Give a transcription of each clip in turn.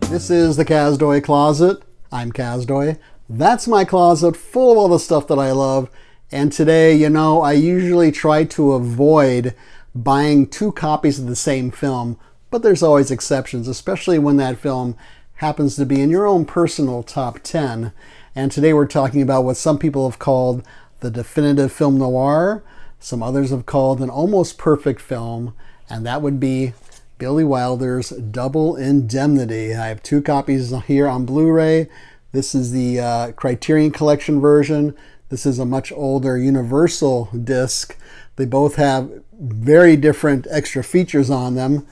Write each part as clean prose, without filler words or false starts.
This is the Kazdoy Closet. I'm Kazdoy. That's my closet full of all the stuff that I love. And today, I usually try to avoid buying 2 copies of the same film, but there's always exceptions, especially when that film happens to be in your own personal top 10. And today we're talking about what some people have called the definitive film noir. Some others have called an almost perfect film, and that would be Billy Wilder's Double Indemnity. I have 2 copies here on Blu-ray. This is the Criterion Collection version. This is a much older Universal disc. They both have very different extra features on them.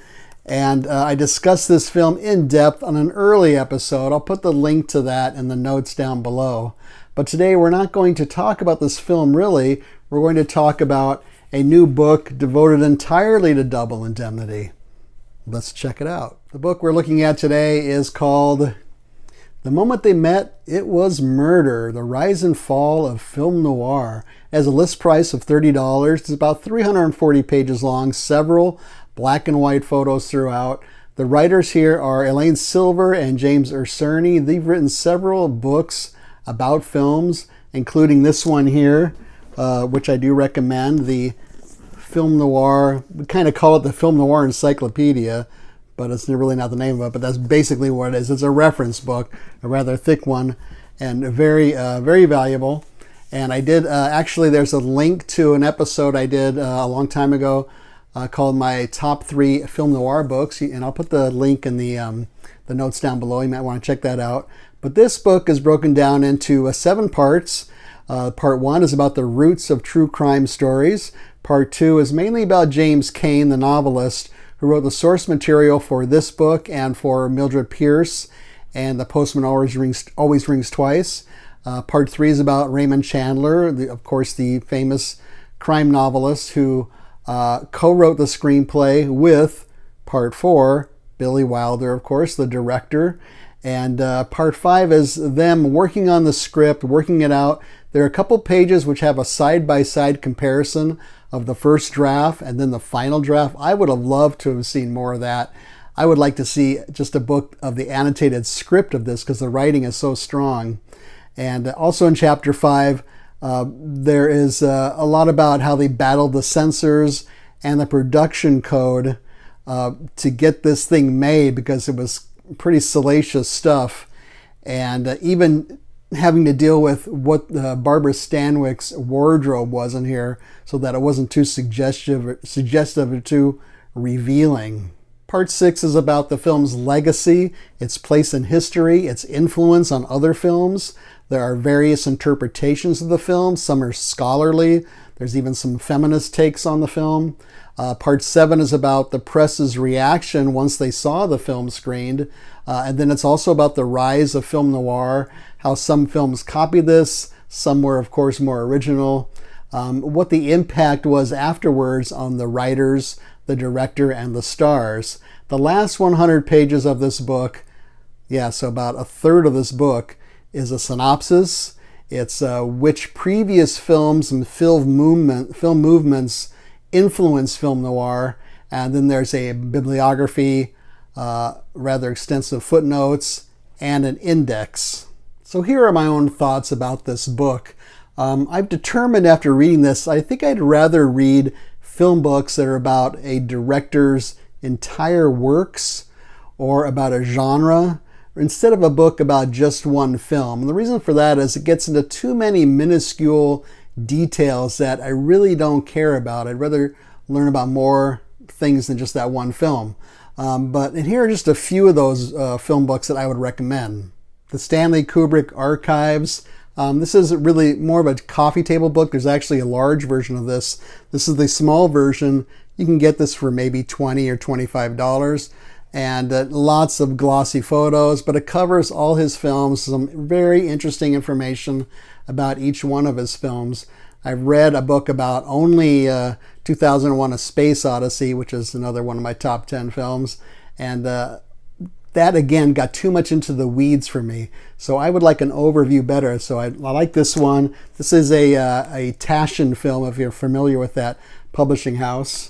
And I discussed this film in depth on an early episode. I'll put the link to that in the notes down below. But today we're not going to talk about this film really. We're going to talk about a new book devoted entirely to Double Indemnity. Let's check it out. The book we're looking at today is called The Moment They Met, It Was Murder, The Rise and Fall of Film Noir. It has a list price of $30. It's about 340 pages long, several black and white photos throughout. The writers here are Elaine Silver and James Urserny. They've written several books about films, including this one here, which I do recommend, the Film Noir. We kind of call it the Film Noir Encyclopedia, but it's really not the name of it, but that's basically what it is. It's a reference book, a rather thick one, and very, very valuable. And I did, actually, there's a link to an episode I did a long time ago called my top 3 film noir books, and I'll put the link in the notes down below. You might want to check that out. But this book is broken down into 7 parts. Part 1 is about the roots of true crime stories. Part 2 is mainly about James Cain, the novelist, who wrote the source material for this book and for Mildred Pierce and The Postman Always Rings Twice. Part 3 is about Raymond Chandler, of course the famous crime novelist who co-wrote the screenplay with Part 4, Billy Wilder, of course, the director. And Part 5 is them working on the script, working it out. There are a couple pages which have a side-by-side comparison of the first draft and then the final draft. I would have loved to have seen more of that. I would like to see just a book of the annotated script of this because the writing is so strong. And also in Chapter 5, there is a lot about how they battled the censors and the production code to get this thing made because it was pretty salacious stuff. And even having to deal with what Barbara Stanwyck's wardrobe was in here so that it wasn't too suggestive or too revealing. Part 6 is about the film's legacy, its place in history, its influence on other films. There are various interpretations of the film. Some are scholarly. There's even some feminist takes on the film. Part 7 is about the press's reaction once they saw the film screened. And then it's also about the rise of film noir, how some films copied this, some were, of course, more original, what the impact was afterwards on the writers, the director, and the stars. The last 100 pages of this book, so about a third of this book, is a synopsis. It's which previous films and film movements influenced film noir, and then there's a bibliography, rather extensive footnotes, and an index. So here are my own thoughts about this book. I've determined after reading this, I think I'd rather read film books that are about a director's entire works or about a genre instead of a book about just one film. And the reason for that is it gets into too many minuscule details that I really don't care about. I'd rather learn about more things than just that one film. And here are just a few of those film books that I would recommend. The Stanley Kubrick Archives. This is really more of a coffee table book. There's actually a large version of this. This is the small version. You can get this for maybe $20 or $25. And lots of glossy photos, but it covers all his films, some very interesting information about each one of his films. I've read a book about only 2001: A Space Odyssey, which is another one of my top 10 films. And that again got too much into the weeds for me. So I would like an overview better. So I like this one. This is a Taschen film, if you're familiar with that publishing house.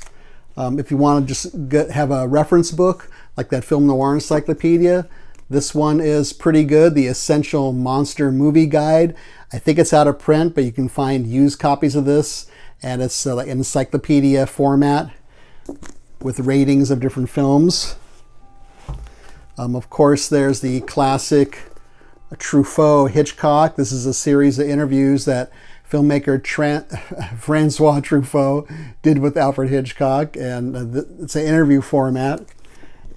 If you want to just have a reference book, like that Film Noir Encyclopedia, This one is pretty good, The Essential Monster Movie Guide. I think it's out of print, but you can find used copies of this, and it's like an encyclopedia format with ratings of different films. Of course, there's the classic Truffaut Hitchcock. This is a series of interviews that filmmaker Francois Truffaut did with Alfred Hitchcock, and it's an interview format.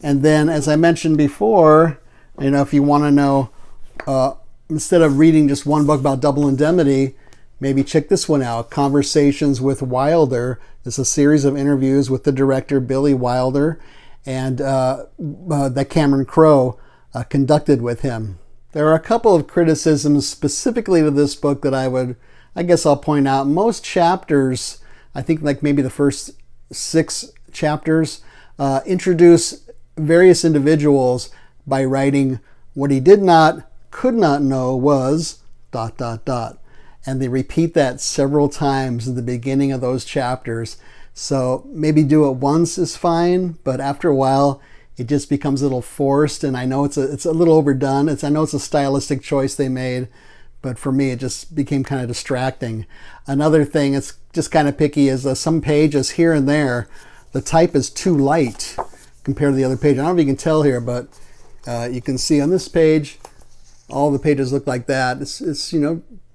And then, as I mentioned before, if you want to know, instead of reading just one book about Double Indemnity, maybe check this one out, Conversations with Wilder. It's a series of interviews with the director Billy Wilder, and that Cameron Crowe conducted with him. There are a couple of criticisms specifically to this book that I guess I'll point out. Most chapters, I think like maybe the first 6 chapters, introduce various individuals by writing, what he could not know was ... And they repeat that several times in the beginning of those chapters. So maybe do it once is fine, but after a while, it just becomes a little forced. And I know it's a little overdone. I know it's a stylistic choice they made, but for me, it just became kind of distracting. Another thing, it's just kind of picky, is some pages here and there, the type is too light compared to the other page. I don't know if you can tell here, but you can see on this page, all the pages look like that. It's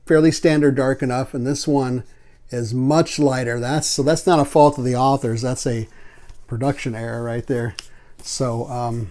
fairly standard dark enough, and this one is much lighter. That's not a fault of the authors. That's a production error right there. So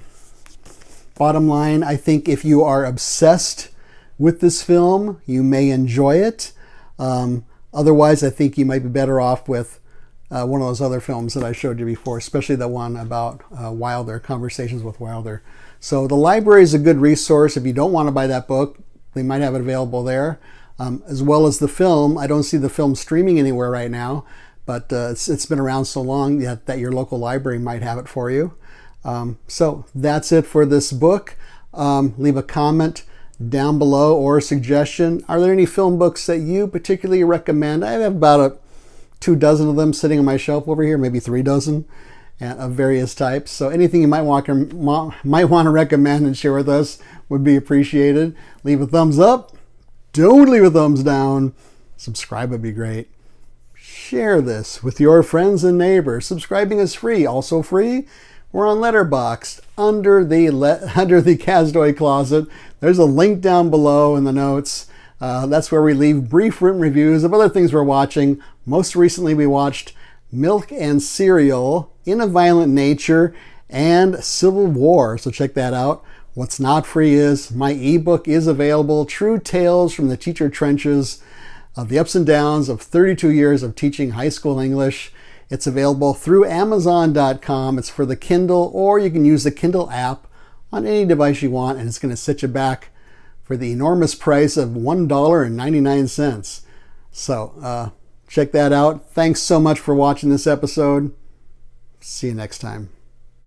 bottom line, I think if you are obsessed with this film, you may enjoy it. Otherwise, I think you might be better off with one of those other films that I showed you before, especially the one about Wilder, Conversations with Wilder. So the library is a good resource. If you don't want to buy that book, they might have it available there. As well as the film. I don't see the film streaming anywhere right now, but it's been around so long that your local library might have it for you. So that's it for this book. Leave a comment down below or a suggestion. Are there any film books that you particularly recommend? I have about 24 of them sitting on my shelf over here, maybe 36 of various types. So anything you might want to recommend and share with us would be appreciated. Leave a thumbs up. Don't leave a thumbs down. Subscribe would be great. Share this with your friends and neighbors. Subscribing is free. Also free, we're on Letterboxd under the Kazdoy Closet. There's a link down below in the notes. That's where we leave brief written reviews of other things we're watching. Most recently, we watched Milk and Cereal, In a Violent Nature, and Civil War. So check that out. What's not free is my ebook is available, True Tales from the Teacher Trenches of the Ups and Downs of 32 years of teaching high school English. It's available through Amazon.com. It's for the Kindle, or you can use the Kindle app on any device you want, and it's going to set you back for the enormous price of $1.99. So check that out. Thanks so much for watching this episode. See you next time.